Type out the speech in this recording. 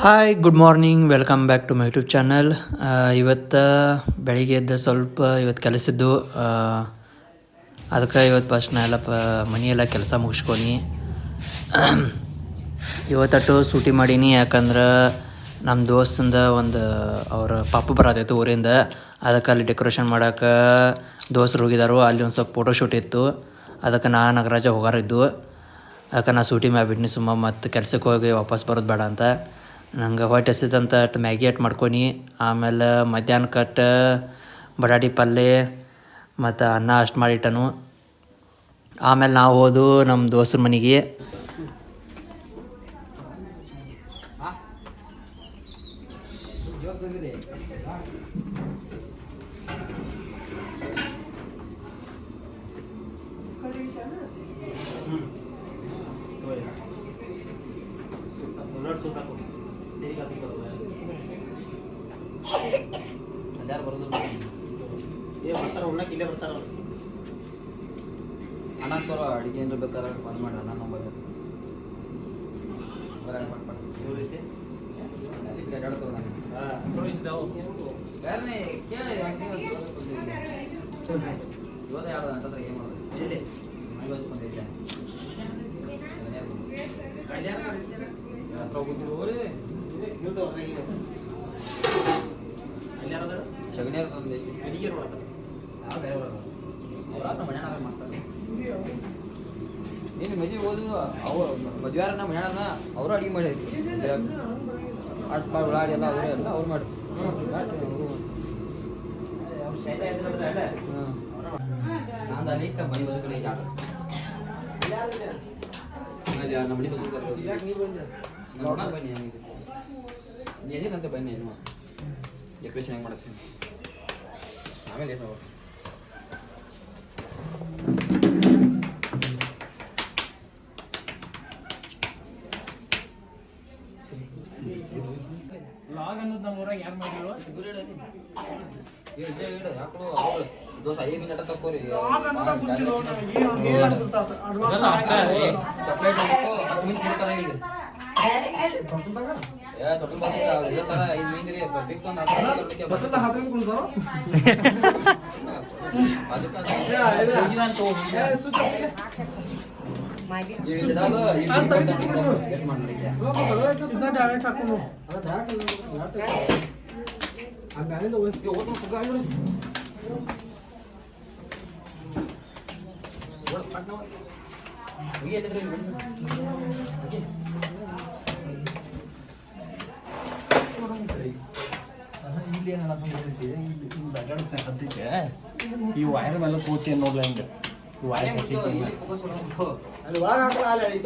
Hi good morning welcome back to my YouTube channel. ಇವತ್ತು ಬೆಳಿಗ್ಗೆ ಎದ್ದು ಸ್ವಲ್ಪ ಇವತ್ತು ಕೆಲಸದ್ದು, ಅದಕ್ಕೆ ಇವತ್ತು ಫಸ್ಟ್ ನಾ ಎಲ್ಲ ಮನೆಯೆಲ್ಲ ಕೆಲಸ ಮುಗಿಸ್ಕೊನಿ ಇವತ್ತಟ್ಟು ಸೂಟಿ ಮಾಡೀನಿ. ಯಾಕಂದ್ರೆ ನಮ್ಮ ದೋಸ್ತಂದ ಒಂದು ಅವ್ರ ಪಾಪ ಬರತೈತು ಊರಿಂದ, ಅದಕ್ಕೆ ಅಲ್ಲಿ ಡೆಕೋರೇಷನ್ ಮಾಡೋಕೆ ದೋಸ್ತರು ಹೋಗಿದ್ದಾರು. ಅಲ್ಲಿ ಒಂದು ಸ್ವಲ್ಪ ಫೋಟೋಶೂಟ್ ಇತ್ತು, ಅದಕ್ಕೆ ನಾನು ನಾಗರಾಜ ಹೋಗಾರಿದ್ದು. ಅದಕ್ಕೆ ನಾ ಸೂಟಿ ಮಾಡಿಬಿಟ್ನಿ ಸುಮ್ಮ, ಮತ್ತು ಕೆಲ್ಸಕ್ಕೆ ಹೋಗಿ ವಾಪಸ್ ಬರೋದು ಬೇಡ ಅಂತ. ನಂಗೆ ಹೊಟ್ಟೆ ಹಸಿತಂತ ಮ್ಯಾಗಿ ಅಟ್ ಮಾಡ್ಕೊನಿ. ಆಮೇಲೆ ಮಧ್ಯಾಹ್ನಕ್ಕೆ ಬಟಾಟಿ ಪಲ್ಯ ಮತ್ತು ಅನ್ನ ಅಷ್ಟು ಮಾಡಿಟ್ಟನು. ಆಮೇಲೆ ನಾವು ಹೋದು ನಮ್ಮ ದೋಸ್ತರ ಮನೆಗೆ. ಅಣ್ಣ ತೋರ ಅಡಿಗೆ ಏನಾರ ಬೇಕಾದ್ರೆ ಬಂದ್ ಮಾಡಿ ಅಣ್ಣ ನಂಬರ್ ಏನು ಮಾಡೋದು ಸಗಣಿ ಮನೆಯಾಗ ಮಾಡ್ತಾರೆ. ನೀನು ಮದುವೆ ಓದು ಅವ್ರು ಮದುವೆಯಾರ ನಮ್ಮ ಮನೆಯಾಗ ಅವರು ಅಡುಗೆ ಮಾಡಿ ಅಷ್ಟು ಉಳ್ಳಾಡಿ ಎಲ್ಲ ಅವರೇ ಎಲ್ಲ ಅವ್ರು ಮಾಡಿ ನಾನು ಅಲ್ಲಿ ಮನೆ ಬಸ್ ಕಡೆ ನಮ್ಮ ಮನೆ ಬಸ್ ಬನ್ನಿ ಏನಿಲ್ಲಂತ ಬನ್ನಿ ಏನು ಡೆಕೋರೇಷನ್ ಹೆಂಗೆ ಮಾಡ್ತೀನಿ ಆಮೇಲೆ ಏನು ಲಾಗ್ ಅನ್ನೋದು ನಮ್ಮ ಊರಾಗ ಯಾರು ಮಾಡಿದ್ರು ದೋಸ ಐದು ಮಿನಿಟ್ ತಕೋರಿ ಅಷ್ಟೇ ಚಾಕ್ಲೇಟ್ 10 ಮಿನಿಟ್ ಕೊಡ್ತಾರೆ ಈಗ ತೊಟ್ಟು ಬಂದಿಲ್ಲ ಇದೇ ಥರ 5 ಮಿನಿಟ್ ಫಿಕ್ಸ್ ಒಂದು ಈ ವೈರ್ ಮೇಲೆ ಕೂತಿ ನೋಡ್ಲ ಹಿಂಗೆ ಅಲ್ಲಿ